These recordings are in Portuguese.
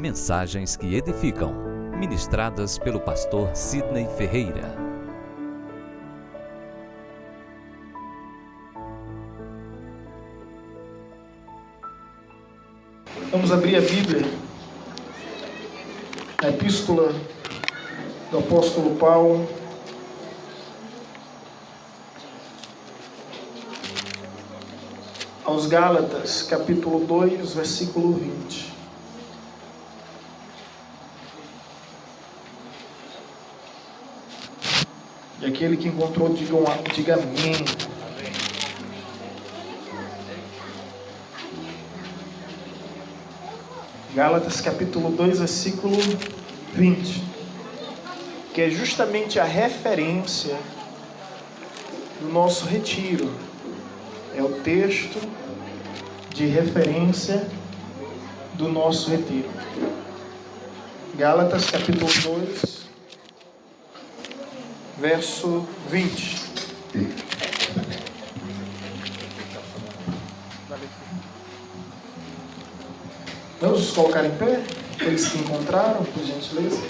Mensagens que edificam, ministradas pelo pastor Sidney Ferreira. Vamos abrir a Bíblia, a epístola do apóstolo Paulo aos Gálatas, capítulo 2, versículo 20. E aquele que encontrou, diga amém. Gálatas capítulo 2, versículo 20, que é justamente a referência do nosso retiro. É o texto de referência do nosso retiro. Gálatas capítulo 2, verso 20. Vamos nos colocar em pé? Aqueles que encontraram, por gentileza.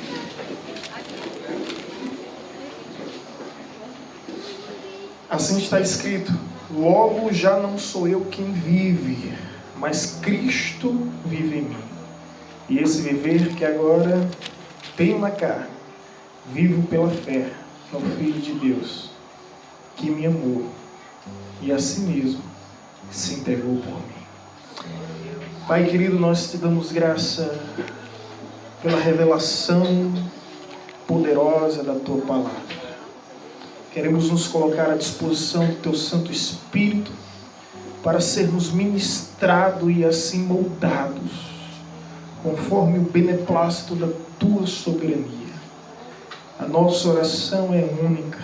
Assim está escrito: logo já não sou eu quem vive, mas Cristo vive em mim. E esse viver que agora tenho na carne, vivo pela fé no Filho de Deus, que me amou e a si mesmo se entregou por mim. Pai querido, nós te damos graça pela revelação poderosa da Tua Palavra. Queremos nos colocar à disposição do Teu Santo Espírito para sermos ministrados e assim moldados, conforme o beneplácito da Tua soberania. A nossa oração é única.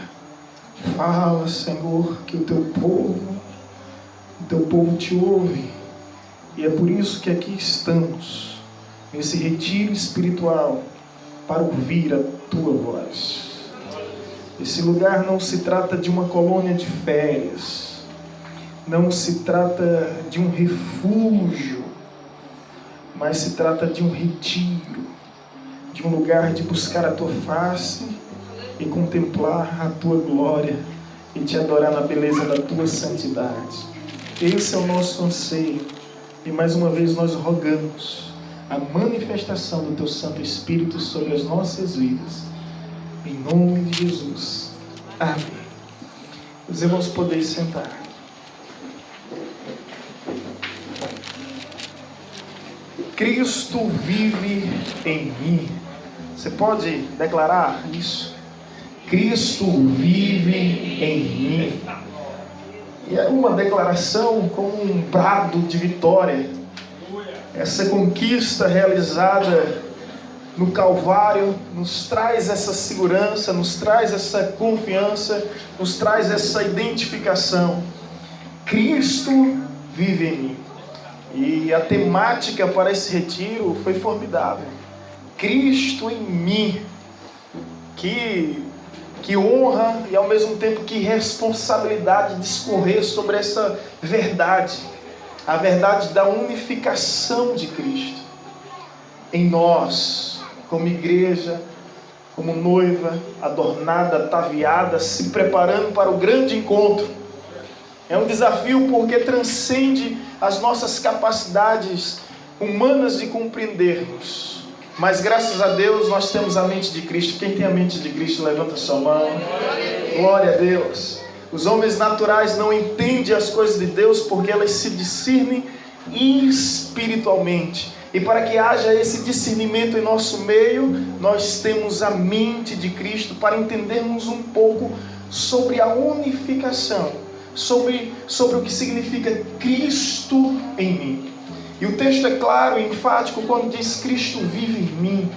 Fala, Senhor, que o Teu povo te ouve. E é por isso que aqui estamos, nesse retiro espiritual, para ouvir a Tua voz. Esse lugar não se trata de uma colônia de férias, não se trata de um refúgio, mas se trata de um retiro, de um lugar de buscar a Tua face e contemplar a Tua glória e te adorar na beleza da Tua santidade. Esse é o nosso anseio. E mais uma vez nós rogamos a manifestação do Teu Santo Espírito sobre as nossas vidas. Em nome de Jesus. Amém. Os irmãos podem sentar. Cristo vive em mim. Você pode declarar isso? Cristo vive em mim. E é uma declaração como um brado de vitória. Essa conquista realizada no Calvário nos traz essa segurança, nos traz essa confiança, nos traz essa identificação. Cristo vive em mim. E a temática para esse retiro foi formidável. Cristo em mim. Que honra e ao mesmo tempo que responsabilidade discorrer sobre essa verdade. A verdade da unificação de Cristo em nós, como igreja, como noiva, adornada, ataviada, se preparando para o grande encontro. É um desafio porque transcende as nossas capacidades humanas de compreendermos. Mas graças a Deus nós temos a mente de Cristo. Quem tem a mente de Cristo, levanta sua mão. Glória a Deus. Os homens naturais não entendem as coisas de Deus porque elas se discernem espiritualmente. E para que haja esse discernimento em nosso meio, nós temos a mente de Cristo para entendermos um pouco sobre a unificação, sobre o que significa Cristo em mim. E o texto é claro e enfático quando diz Cristo vive em mim.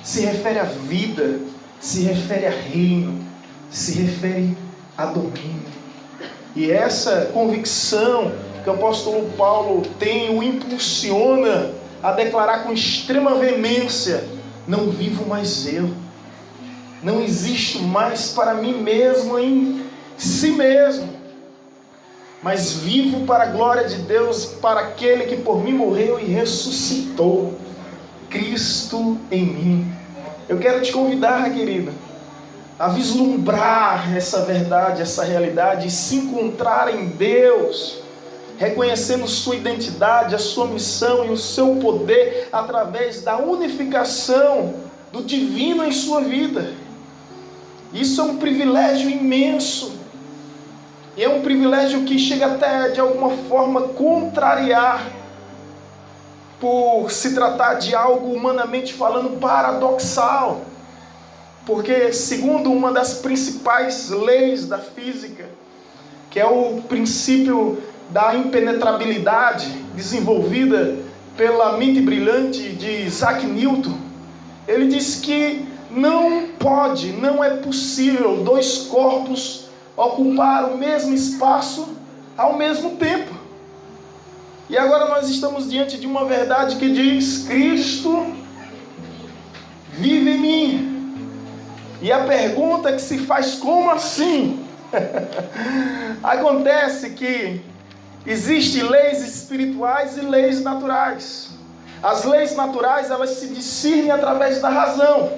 Se refere à vida, se refere a reino, se refere a domínio. E essa convicção que o apóstolo Paulo tem, o impulsiona a declarar com extrema veemência: não vivo mais eu, não existo mais para mim mesmo em si mesmo, mas vivo para a glória de Deus, para aquele que por mim morreu e ressuscitou. Cristo em mim. Eu quero te convidar, querida, a vislumbrar essa verdade, essa realidade e se encontrar em Deus, reconhecendo sua identidade, a sua missão e o seu poder através da unificação do divino em sua vida. Isso é um privilégio imenso. E é um privilégio que chega até de alguma forma contrariar, por se tratar de algo humanamente falando paradoxal. Porque segundo uma das principais leis da física, que é o princípio da impenetrabilidade, desenvolvida pela mente brilhante de Isaac Newton, ele diz que não é possível dois corpos ocupar o mesmo espaço ao mesmo tempo. E agora nós estamos diante de uma verdade que diz: Cristo vive em mim. E a pergunta que se faz: como assim? Acontece que existem leis espirituais e leis naturais. As leis naturais, elas se discernem através da razão.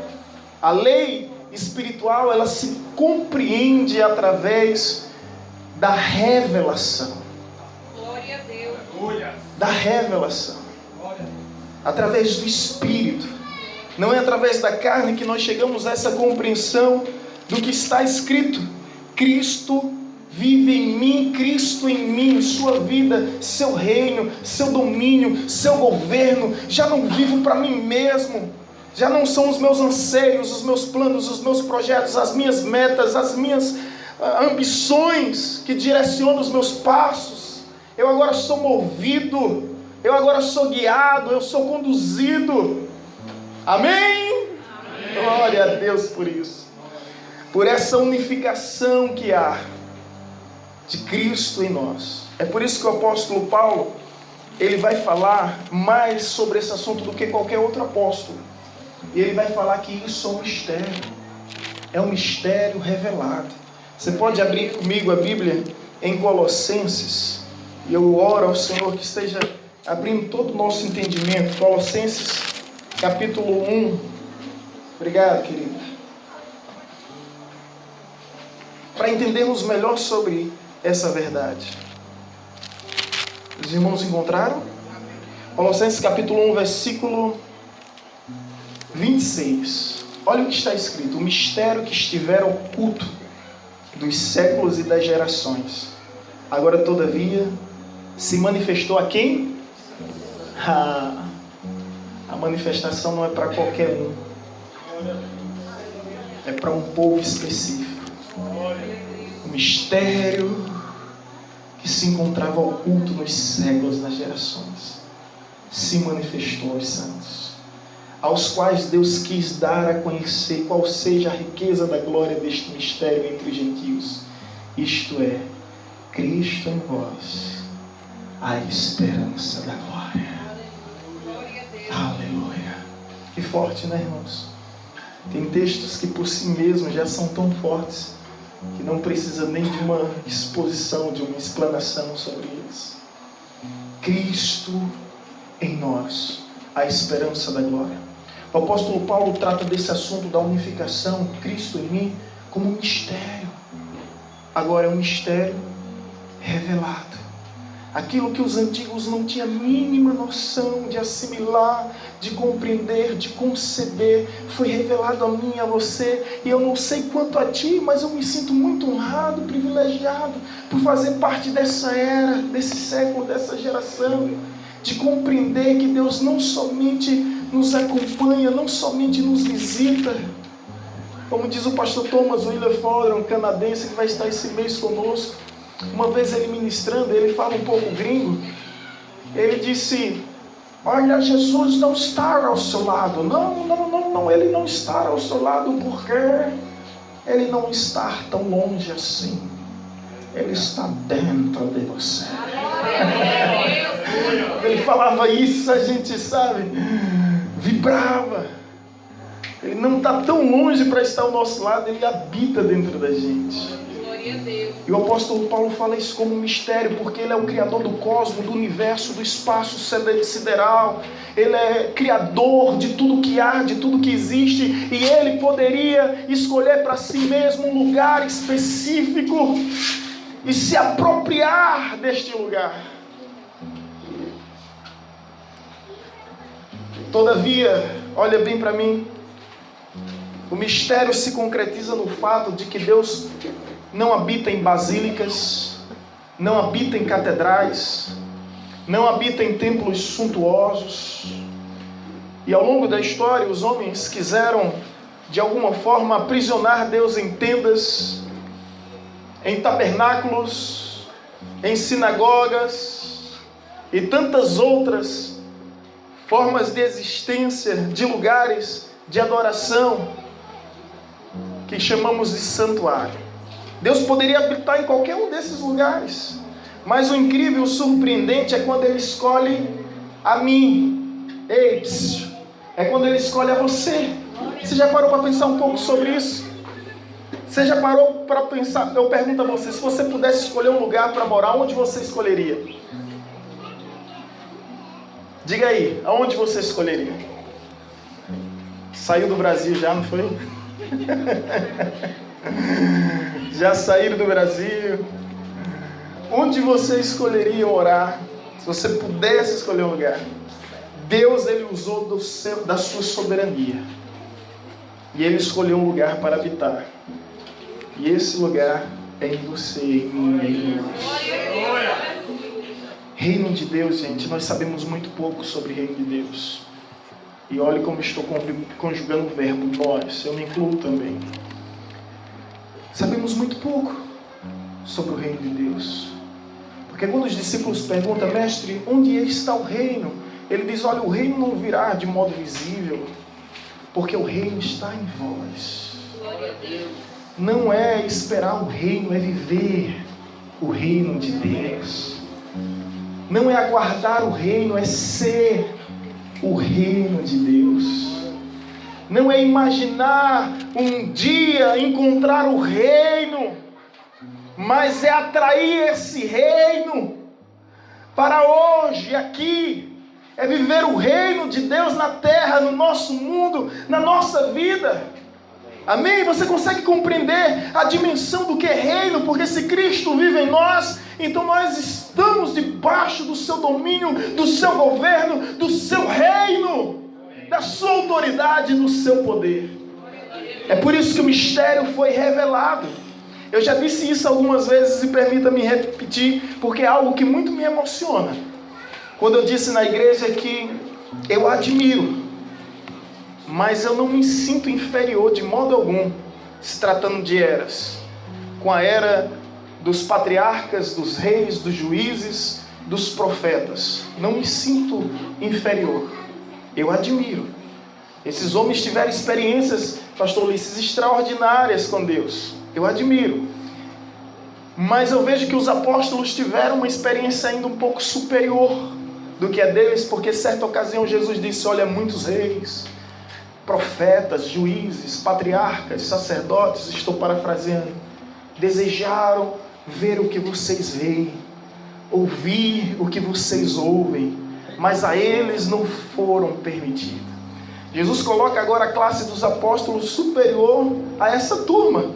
A lei espiritual, ela se compreende através da revelação. Glória a Deus. Da revelação. Através do Espírito. Não é através da carne que nós chegamos a essa compreensão do que está escrito. Cristo vive em mim, Cristo em mim, sua vida, seu reino, seu domínio, seu governo. Já não vivo para mim mesmo. Já não são os meus anseios, os meus planos, os meus projetos, as minhas metas, as minhas ambições que direcionam os meus passos. Eu agora sou movido, eu agora sou guiado, eu sou conduzido. Amém? Amém. Glória a Deus por isso. Por essa unificação que há de Cristo em nós. É por isso que o apóstolo Paulo, ele vai falar mais sobre esse assunto do que qualquer outro apóstolo. E ele vai falar que isso é um mistério. É um mistério revelado. Você pode abrir comigo a Bíblia em Colossenses. E eu oro ao Senhor que esteja abrindo todo o nosso entendimento. Colossenses capítulo 1. Obrigado, querido. Para entendermos melhor sobre essa verdade. Os irmãos encontraram? Colossenses capítulo 1, versículo 26. Olha o que está escrito: o mistério que estivera oculto dos séculos e das gerações, agora todavia se manifestou a quem? A manifestação não é para qualquer um, é para um povo específico. O mistério que se encontrava oculto nos séculos, nas gerações, se manifestou aos santos, aos quais Deus quis dar a conhecer qual seja a riqueza da glória deste mistério entre os gentios, isto é, Cristo em vós, a esperança da glória. Aleluia. Que forte, né, irmãos? Tem textos que por si mesmos já são tão fortes que não precisa nem de uma exposição, de uma explanação sobre eles. Cristo em nós, a esperança da glória. O apóstolo Paulo trata desse assunto da unificação, Cristo em mim, como um mistério. Agora é um mistério revelado. Aquilo que os antigos não tinham a mínima noção de assimilar, de compreender, de conceber, foi revelado a mim e a você. E eu não sei quanto a ti, mas eu me sinto muito honrado, privilegiado por fazer parte dessa era, desse século, dessa geração. De compreender que Deus não somente nos acompanha, não somente nos visita. Como diz o pastor Thomas William Fodder, um canadense que vai estar esse mês conosco. Uma vez ele ministrando, ele fala um pouco gringo, ele disse: olha, Jesus não está ao seu lado. Não, ele não está ao seu lado porque ele não está tão longe assim. Ele está dentro de você. Ele falava isso, a gente sabe, vibrava. Ele não está tão longe para estar ao nosso lado, ele habita dentro da gente. Glória a Deus. E o apóstolo Paulo fala isso como um mistério, porque ele é o criador do cosmos, do universo, do espaço sideral. Ele é criador de tudo que há, de tudo que existe. E ele poderia escolher para si mesmo um lugar específico e se apropriar deste lugar. Todavia, olha bem para mim, o mistério se concretiza no fato de que Deus não habita em basílicas, não habita em catedrais, não habita em templos suntuosos. E ao longo da história, os homens quiseram, de alguma forma, aprisionar Deus em tendas, em tabernáculos, em sinagogas e tantas outras formas de existência, de lugares de adoração, que chamamos de santuário. Deus poderia habitar em qualquer um desses lugares, mas o incrível, o surpreendente é quando Ele escolhe a mim. É quando Ele escolhe a você. Você já parou para pensar um pouco sobre isso? Você já parou para pensar? Eu pergunto a você, se você pudesse escolher um lugar para morar, onde você escolheria? Diga aí, aonde você escolheria? Saiu do Brasil já, não foi? Já saíram do Brasil. Onde você escolheria morar? Se você pudesse escolher um lugar. Deus, Ele usou da sua soberania. E Ele escolheu um lugar para habitar. E esse lugar é em você, em mim. Reino de Deus, gente, nós sabemos muito pouco sobre o reino de Deus. E olhe como estou conjugando o verbo nós, eu me incluo também. Sabemos muito pouco sobre o reino de Deus. Porque quando os discípulos perguntam, mestre, onde está o reino? Ele diz, olha, o reino não virá de modo visível, porque o reino está em vós. Glória a Deus. Não é esperar o reino, é viver o reino de Deus. Não é aguardar o reino, é ser o reino de Deus. Não é imaginar um dia encontrar o reino, mas é atrair esse reino para hoje, aqui. É viver o reino de Deus na terra, no nosso mundo, na nossa vida. Amém? Você consegue compreender a dimensão do que é reino? Porque se Cristo vive em nós, então nós estamos debaixo do seu domínio, do seu governo, do seu reino, da sua autoridade, do seu poder. É por isso que o mistério foi revelado. Eu já disse isso algumas vezes e permita-me repetir, porque é algo que muito me emociona. Quando eu disse na igreja que eu admiro, mas eu não me sinto inferior de modo algum, se tratando de eras. Com a era dos patriarcas, dos reis, dos juízes, dos profetas. Não me sinto inferior. Eu admiro. Esses homens tiveram experiências, pastor Ulisses, extraordinárias com Deus. Eu admiro. Mas eu vejo que os apóstolos tiveram uma experiência ainda um pouco superior do que a deles, porque certa ocasião Jesus disse, olha, muitos reis, profetas, juízes, patriarcas, sacerdotes, estou parafraseando, desejaram ver o que vocês veem, ouvir o que vocês ouvem, mas a eles não foram permitidos. Jesus coloca agora a classe dos apóstolos superior a essa turma,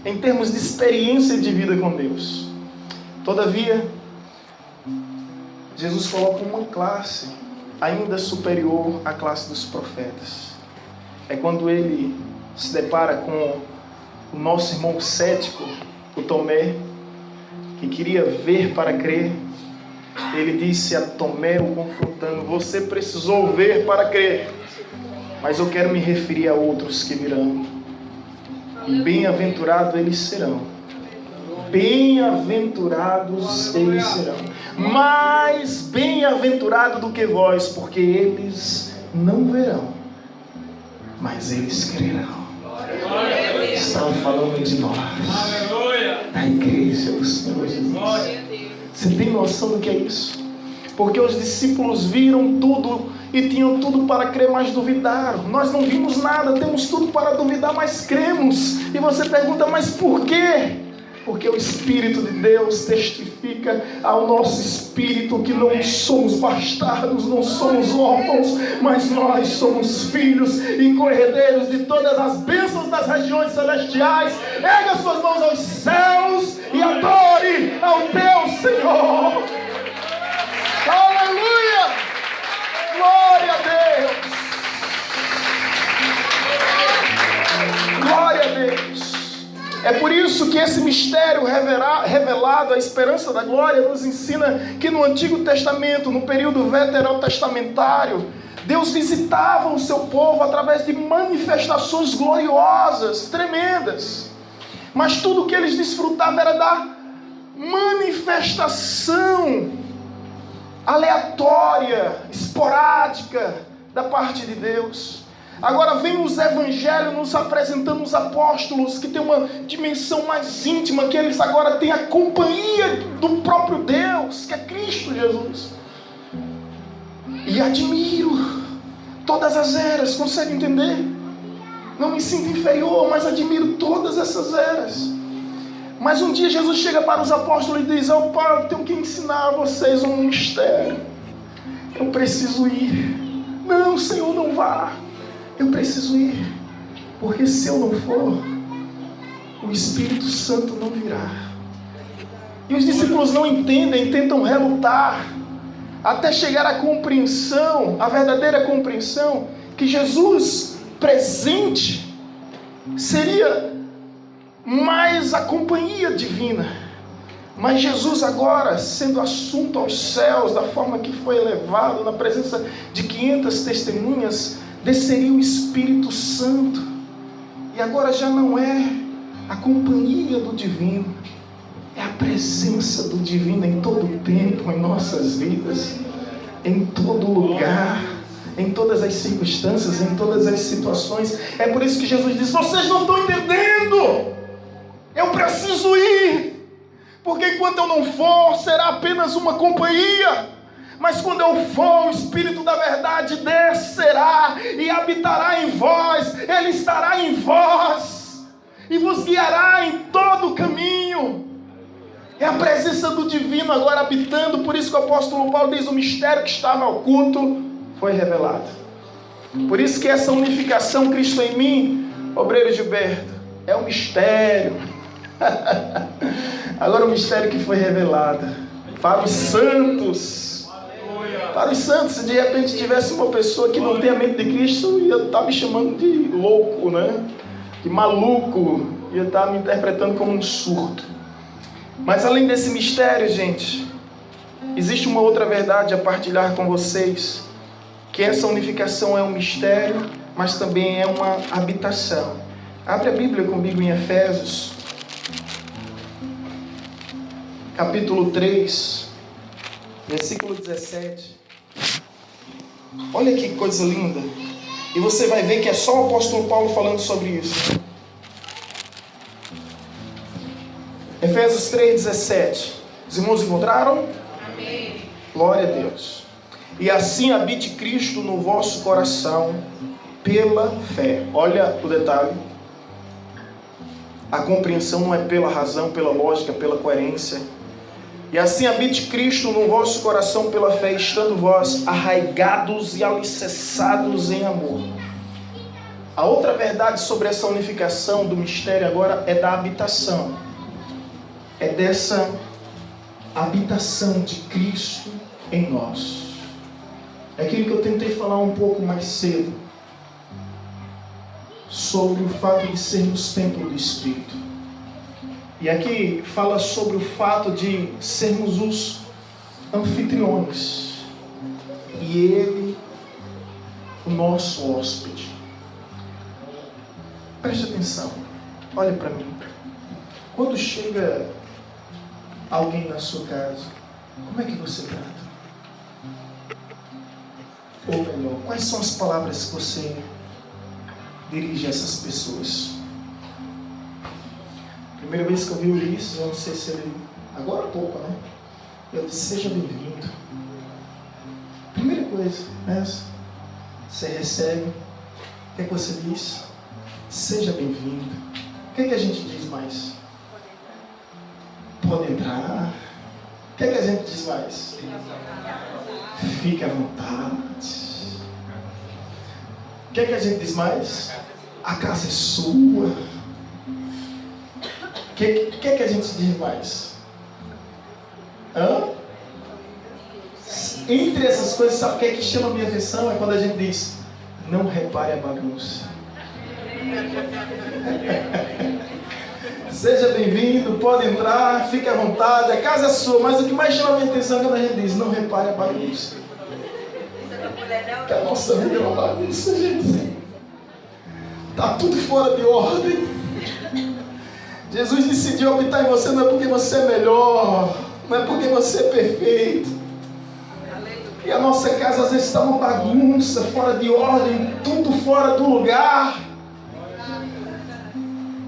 em termos de experiência de vida com Deus. Todavia, Jesus coloca uma classe ainda superior à classe dos profetas. É quando ele se depara com o nosso irmão cético, o Tomé, que queria ver para crer. Ele disse a Tomé, o confrontando, você precisou ver para crer, mas eu quero me referir a outros que virão. E bem-aventurados eles serão. Bem-aventurados eles serão. Mais bem-aventurado do que vós, porque eles não verão, mas eles crerão. Estava falando de nós, da igreja do Senhor Jesus. Você tem noção do que é isso? Porque os discípulos viram tudo e tinham tudo para crer, mas duvidaram. Nós não vimos nada, temos tudo para duvidar, mas cremos. E você pergunta, mas por quê? Porque o Espírito de Deus testifica ao nosso espírito que não somos bastardos, não somos órfãos, mas nós somos filhos e co-herdeiros de todas as bênçãos das regiões celestiais. Erga suas mãos aos céus e adore ao teu Senhor. Aleluia! Glória a Deus! Glória a Deus! É por isso que esse mistério revelado, a esperança da glória, nos ensina que no Antigo Testamento, no período veterotestamentário, Deus visitava o seu povo através de manifestações gloriosas, tremendas. Mas tudo que eles desfrutavam era da manifestação aleatória, esporádica da parte de Deus. Agora vem os evangelhos nos apresentando os apóstolos que tem uma dimensão mais íntima, que eles agora têm a companhia do próprio Deus, que é Cristo Jesus. E admiro todas as eras, consegue entender? Não me sinto inferior, mas admiro todas essas eras. Mas um dia Jesus chega para os apóstolos e diz: opa, eu tenho que ensinar a vocês um mistério. Eu preciso ir. Não, Senhor, não vá. Eu preciso ir, porque se eu não for, o Espírito Santo não virá. E os discípulos não entendem, tentam relutar, até chegar à compreensão, a verdadeira compreensão, que Jesus presente seria mais a companhia divina. Mas Jesus agora, sendo assunto aos céus, da forma que foi elevado, na presença de 500 testemunhas, desceria o Espírito Santo, e agora já não é a companhia do divino, é a presença do divino em todo o tempo, em nossas vidas, em todo lugar, em todas as circunstâncias, em todas as situações. É por isso que Jesus diz: vocês não estão entendendo, eu preciso ir, porque enquanto eu não for, será apenas uma companhia. Mas quando eu for, o Espírito da verdade descerá e habitará em vós. Ele estará em vós e vos guiará em todo o caminho. É a presença do divino agora habitando. Por isso que o apóstolo Paulo diz: o mistério que estava oculto foi revelado. Por isso que essa unificação, Cristo em mim, obreiro Gilberto, é um mistério. Agora o mistério que foi revelado para os santos. Para os santos, se de repente tivesse uma pessoa que não tem a mente de Cristo, ia estar me chamando de louco, né? De maluco, ia estar me interpretando como um surdo. Mas além desse mistério, gente, existe uma outra verdade a partilhar com vocês, que essa unificação é um mistério, mas também é uma habitação. Abre a Bíblia comigo em Efésios, capítulo 3, versículo 17. Olha que coisa linda. E você vai ver que é só o apóstolo Paulo falando sobre isso. Efésios 3:17. Os irmãos encontraram? Amém. Glória a Deus. E assim habite Cristo no vosso coração pela fé. Olha o detalhe. A compreensão não é pela razão, pela lógica, pela coerência. E assim habite Cristo no vosso coração pela fé, estando vós arraigados e alicerçados em amor. A outra verdade sobre essa unificação do mistério agora é da habitação. É dessa habitação de Cristo em nós. É aquilo que eu tentei falar um pouco mais cedo, sobre o fato de sermos templo do Espírito. E aqui fala sobre o fato de sermos os anfitriões e Ele, o nosso hóspede. Preste atenção, olha para mim. Quando chega alguém na sua casa, como é que você trata? Ou melhor, quais são as palavras que você dirige a essas pessoas? Primeira vez que eu vi o Ulisses, eu não sei se ele... agora há pouco, né? Eu disse: seja bem-vindo. Primeira coisa, essa. Você recebe. O que é que você diz? Seja bem-vindo. O que é que a gente diz mais? pode entrar. O que é que a gente diz mais? Fique à vontade. O que é que a gente diz mais? A casa é sua. O que é que a gente diz mais? Entre essas coisas, sabe o que é que chama a minha atenção? É quando a gente diz: não repare a bagunça. Seja bem-vindo, pode entrar, fique à vontade, a casa é sua. Mas o que mais chama a minha atenção é quando a gente diz: não repare a bagunça. Que a nossa vida é uma bagunça, gente. Está tudo fora de ordem. Jesus decidiu habitar em você não é porque você é melhor, não é porque você é perfeito. E a nossa casa às vezes está uma bagunça, fora de ordem, tudo fora do lugar.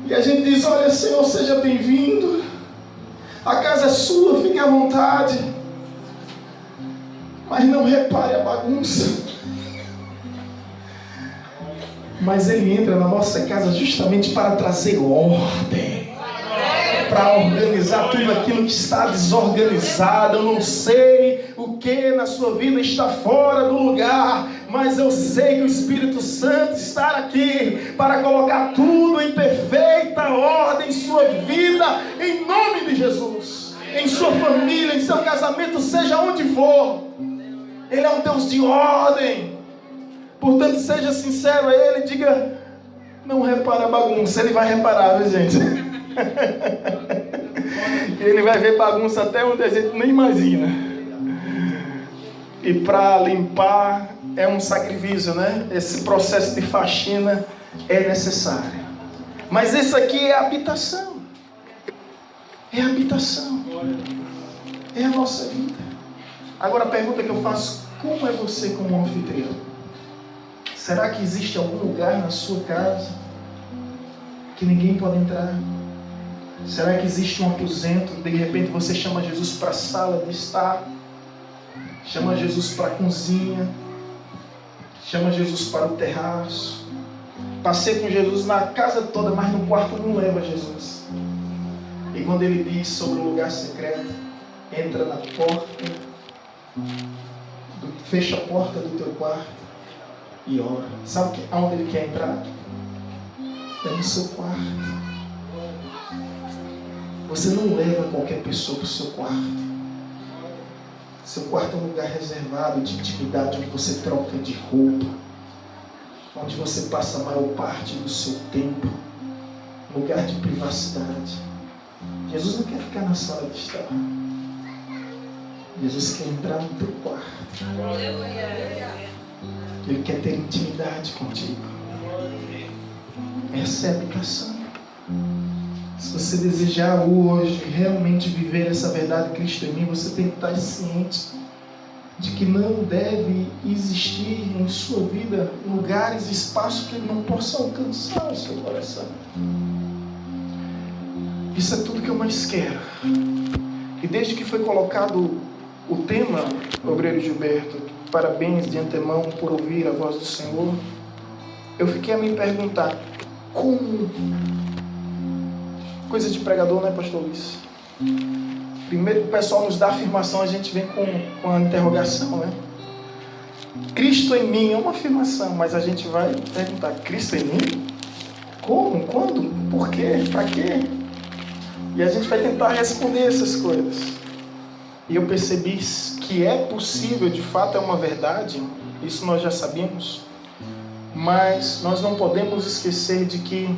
E a gente diz: olha, Senhor, seja bem-vindo. A casa é sua, fique à vontade. Mas não repare a bagunça. Mas Ele entra na nossa casa justamente para trazer ordem, para organizar tudo aquilo que está desorganizado. Eu não sei o que na sua vida está fora do lugar, mas eu sei que o Espírito Santo está aqui para colocar tudo em perfeita ordem em sua vida, em nome de Jesus, em sua família, em seu casamento, seja onde for. Ele é um Deus de ordem. Portanto, seja sincero a Ele, diga: não repara a bagunça. Ele vai reparar, viu, gente? Ele vai ver bagunça até onde a gente nem imagina. E para limpar é um sacrifício, né? Esse processo de faxina é necessário. Mas isso aqui é a habitação. É a habitação. É a nossa vida. Agora a pergunta que eu faço: como é você como anfitrião? Será que existe algum lugar na sua casa que ninguém pode entrar? Será que existe um aposento? De repente você chama Jesus para a sala de estar, chama Jesus para a cozinha, chama Jesus para o terraço. Passei com Jesus na casa toda, mas no quarto não leva Jesus. E quando Ele diz sobre o lugar secreto, entra na porta, fecha a porta do teu quarto e ora. Sabe aonde Ele quer entrar? É no seu quarto. Você não leva qualquer pessoa para o seu quarto. Seu quarto é um lugar reservado de intimidade, onde você troca de roupa, onde você passa a maior parte do seu tempo, um lugar de privacidade. Jesus não quer ficar na sala de estar. Jesus quer entrar no teu quarto. Ele quer ter intimidade contigo. Essa é a habitação. Se você desejar hoje realmente viver essa verdade de Cristo em mim, você tem que estar ciente de que não deve existir em sua vida lugares, espaços que Ele não possa alcançar o seu coração. Isso é tudo que eu mais quero. E desde que foi colocado o tema, Obreiro Gilberto, parabéns de antemão por ouvir a voz do Senhor, eu fiquei a me perguntar: como? Coisa de pregador, né, pastor Luiz? Primeiro o pessoal nos dá a afirmação, a gente vem com a interrogação, né? Cristo em mim é uma afirmação, mas a gente vai perguntar: Cristo em mim? Como? Quando? Por quê? Para quê? E a gente vai tentar responder essas coisas. E eu percebi que é possível, de fato é uma verdade, isso nós já sabíamos, mas nós não podemos esquecer de que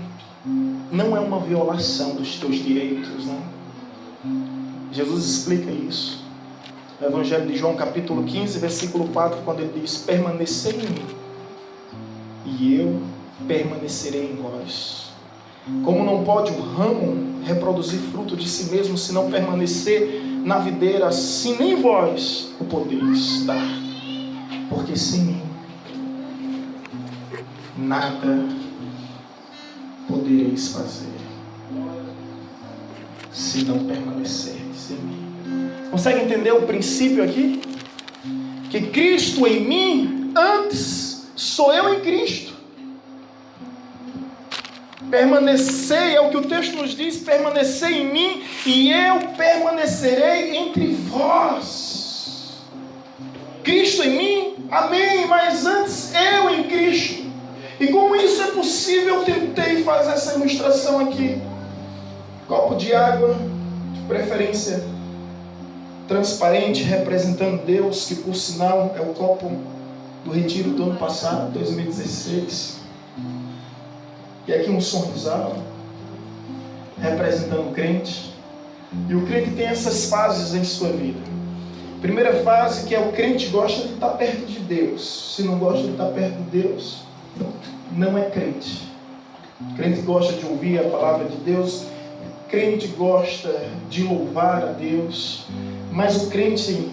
não é uma violação dos teus direitos, né? Jesus explica isso. No Evangelho de João, capítulo 15, versículo 4, quando Ele diz: permanecei em mim, e eu permanecerei em vós. Como não pode o ramo reproduzir fruto de si mesmo se não permanecer na videira, assim nem vós o podeis dar. Porque sem mim nada podereis fazer, se não permanecerdes em mim. Consegue entender o princípio aqui? Que Cristo em mim, antes sou eu em Cristo. Permanecei, é o que o texto nos diz, permanecei em mim e eu permanecerei entre vós. Cristo em mim, amém, mas antes eu em Cristo. E como isso é possível, eu tentei fazer essa ilustração aqui. Copo de água, de preferência transparente, representando Deus, que por sinal é o copo do retiro do ano passado, 2016. E aqui um sorrisal, representando o crente. E o crente tem essas fases em sua vida. Primeira fase, que é o crente gosta de estar perto de Deus. Se não gosta de estar perto de Deus, não é crente. O crente gosta de ouvir a palavra de Deus. O crente gosta de louvar a Deus. Mas o crente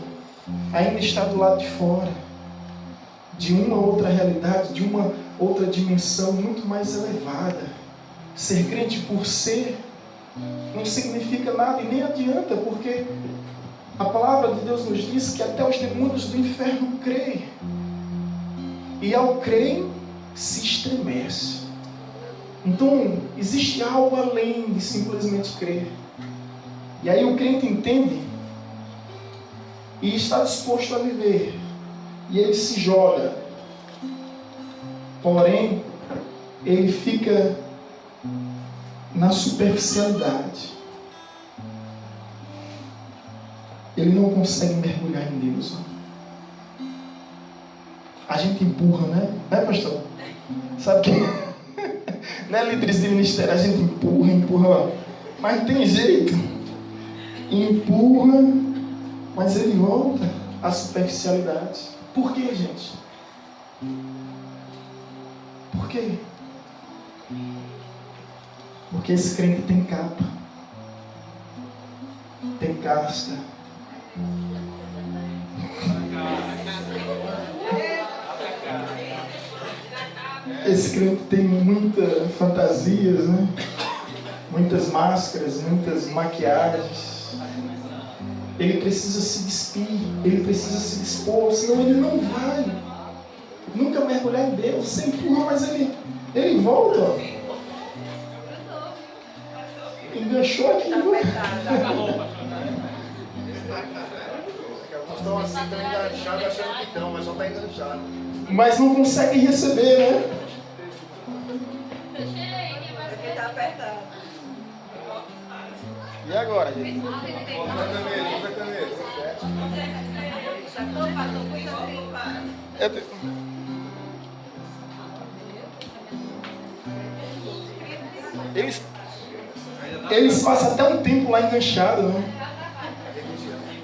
ainda está do lado de fora, de uma outra realidade, de uma outra dimensão muito mais elevada. Ser crente por ser não significa nada e nem adianta, porque a palavra de Deus nos diz que até os demônios do inferno creem. E ao crer, se estremece. Então, existe algo além de simplesmente crer. E aí o crente entende e está disposto a viver. E ele se joga. Porém, ele fica na superficialidade. Ele não consegue mergulhar em Deus. A gente empurra, né? Né, pastor? Sabe que... né, líderes de ministério? A gente empurra. Mas não tem jeito. Empurra, mas ele volta à superficialidade. Por quê, gente? Por quê? Porque esse crente tem capa, tem casca. Esse crente tem muitas fantasias, né? Muitas máscaras, muitas maquiagens. Ele precisa se despir, ele precisa se dispor, senão ele não vai nunca mergulhar em Deus. Você empurra, mas ele volta. Ó. Enganchou aqui. Estão assim, estão enganchados, achando que estão, mas só está enganchado. Mas não consegue receber, né? Porque está apertado. E agora, gente? Usa a caneta. Eles passam até um tempo lá enganchado, né?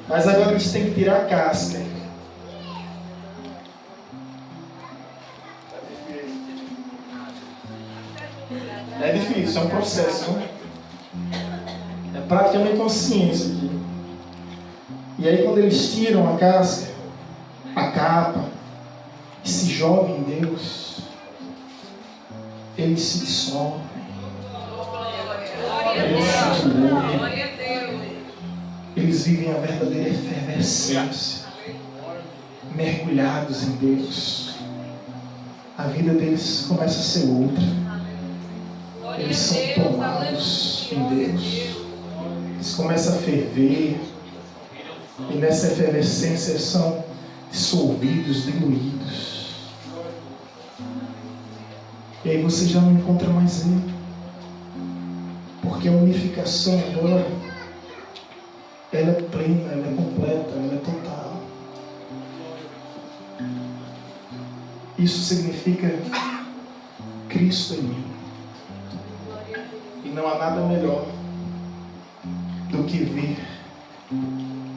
Mas agora eles têm que tirar a casca. É difícil, é um processo, né? É praticamente uma ciência aqui. E aí quando eles tiram a casca, a capa, e se jogam em Deus, eles se dissolvem. Eles se diluem. Eles vivem a verdadeira efervescência, mergulhados em Deus. A vida deles começa a ser outra. Eles são tomados em Deus. Eles começam a ferver. E nessa efervescência são dissolvidos, diluídos. E aí você já não encontra mais ele. Porque a unificação agora, ela é plena, ela é completa, ela é total. Isso significa Cristo em mim. E não há nada melhor do que ver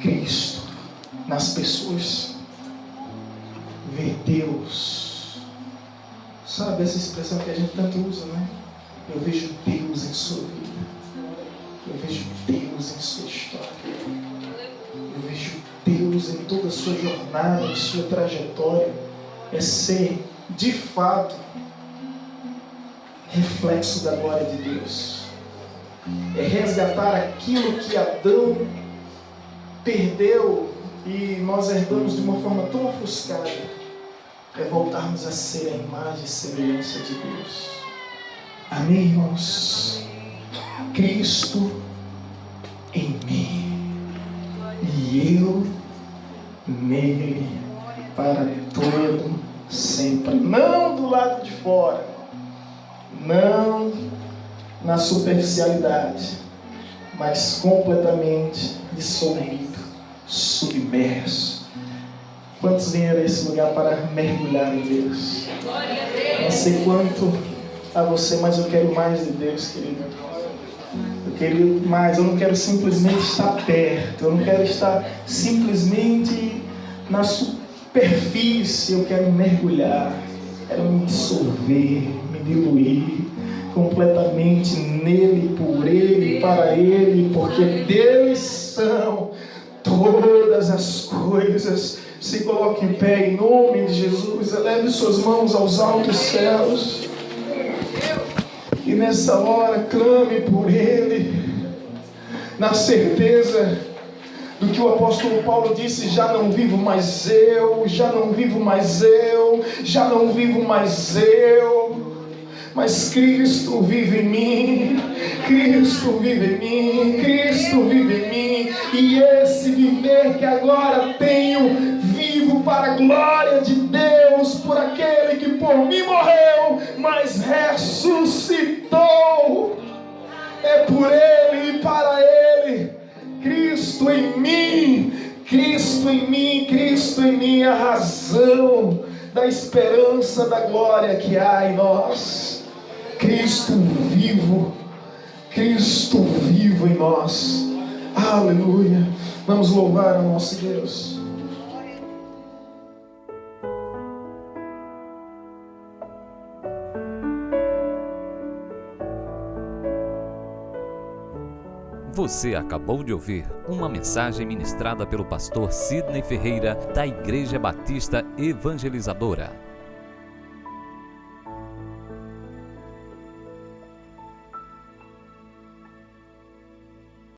Cristo nas pessoas. Ver Deus. Sabe essa expressão que a gente tanto usa, né? Eu vejo Deus em sua vida. Eu vejo Deus em sua história. Eu vejo Deus em toda a sua jornada, em sua trajetória. É ser, de fato, reflexo da glória de Deus. É resgatar aquilo que Adão perdeu e nós herdamos de uma forma tão ofuscada. É voltarmos a ser a imagem e semelhança de Deus. Amém, irmãos? Cristo em mim e eu nele para todo sempre. Não do lado de fora, não na superficialidade, mas completamente dissolvido, submerso. Quantos vieram a esse lugar para mergulhar em Deus? Não sei quanto a você, mas eu quero mais de Deus, querido. Eu quero mais, eu não quero simplesmente estar perto, eu não quero estar simplesmente na superfície, eu quero mergulhar, quero me dissolver, me diluir completamente nele, por ele, para ele, porque deles são todas as coisas. Se coloque em pé em nome de Jesus, eleve suas mãos aos altos céus e nessa hora clame por ele, na certeza do que o apóstolo Paulo disse: já não vivo mais eu, já não vivo mais eu, já não vivo mais eu, mas Cristo vive em mim, Cristo vive em mim, Cristo vive em mim, e esse viver que agora tenho, vivo para a glória de Deus, por aquele que por mim morreu, mas ressuscitou. É por ele e para ele. Cristo em mim, Cristo em mim, Cristo em mim, a razão da esperança da glória que há em nós. Cristo vivo em nós. Aleluia. Vamos louvar o nosso Deus. Você acabou de ouvir uma mensagem ministrada pelo pastor Sidney Ferreira, da Igreja Batista Evangelizadora.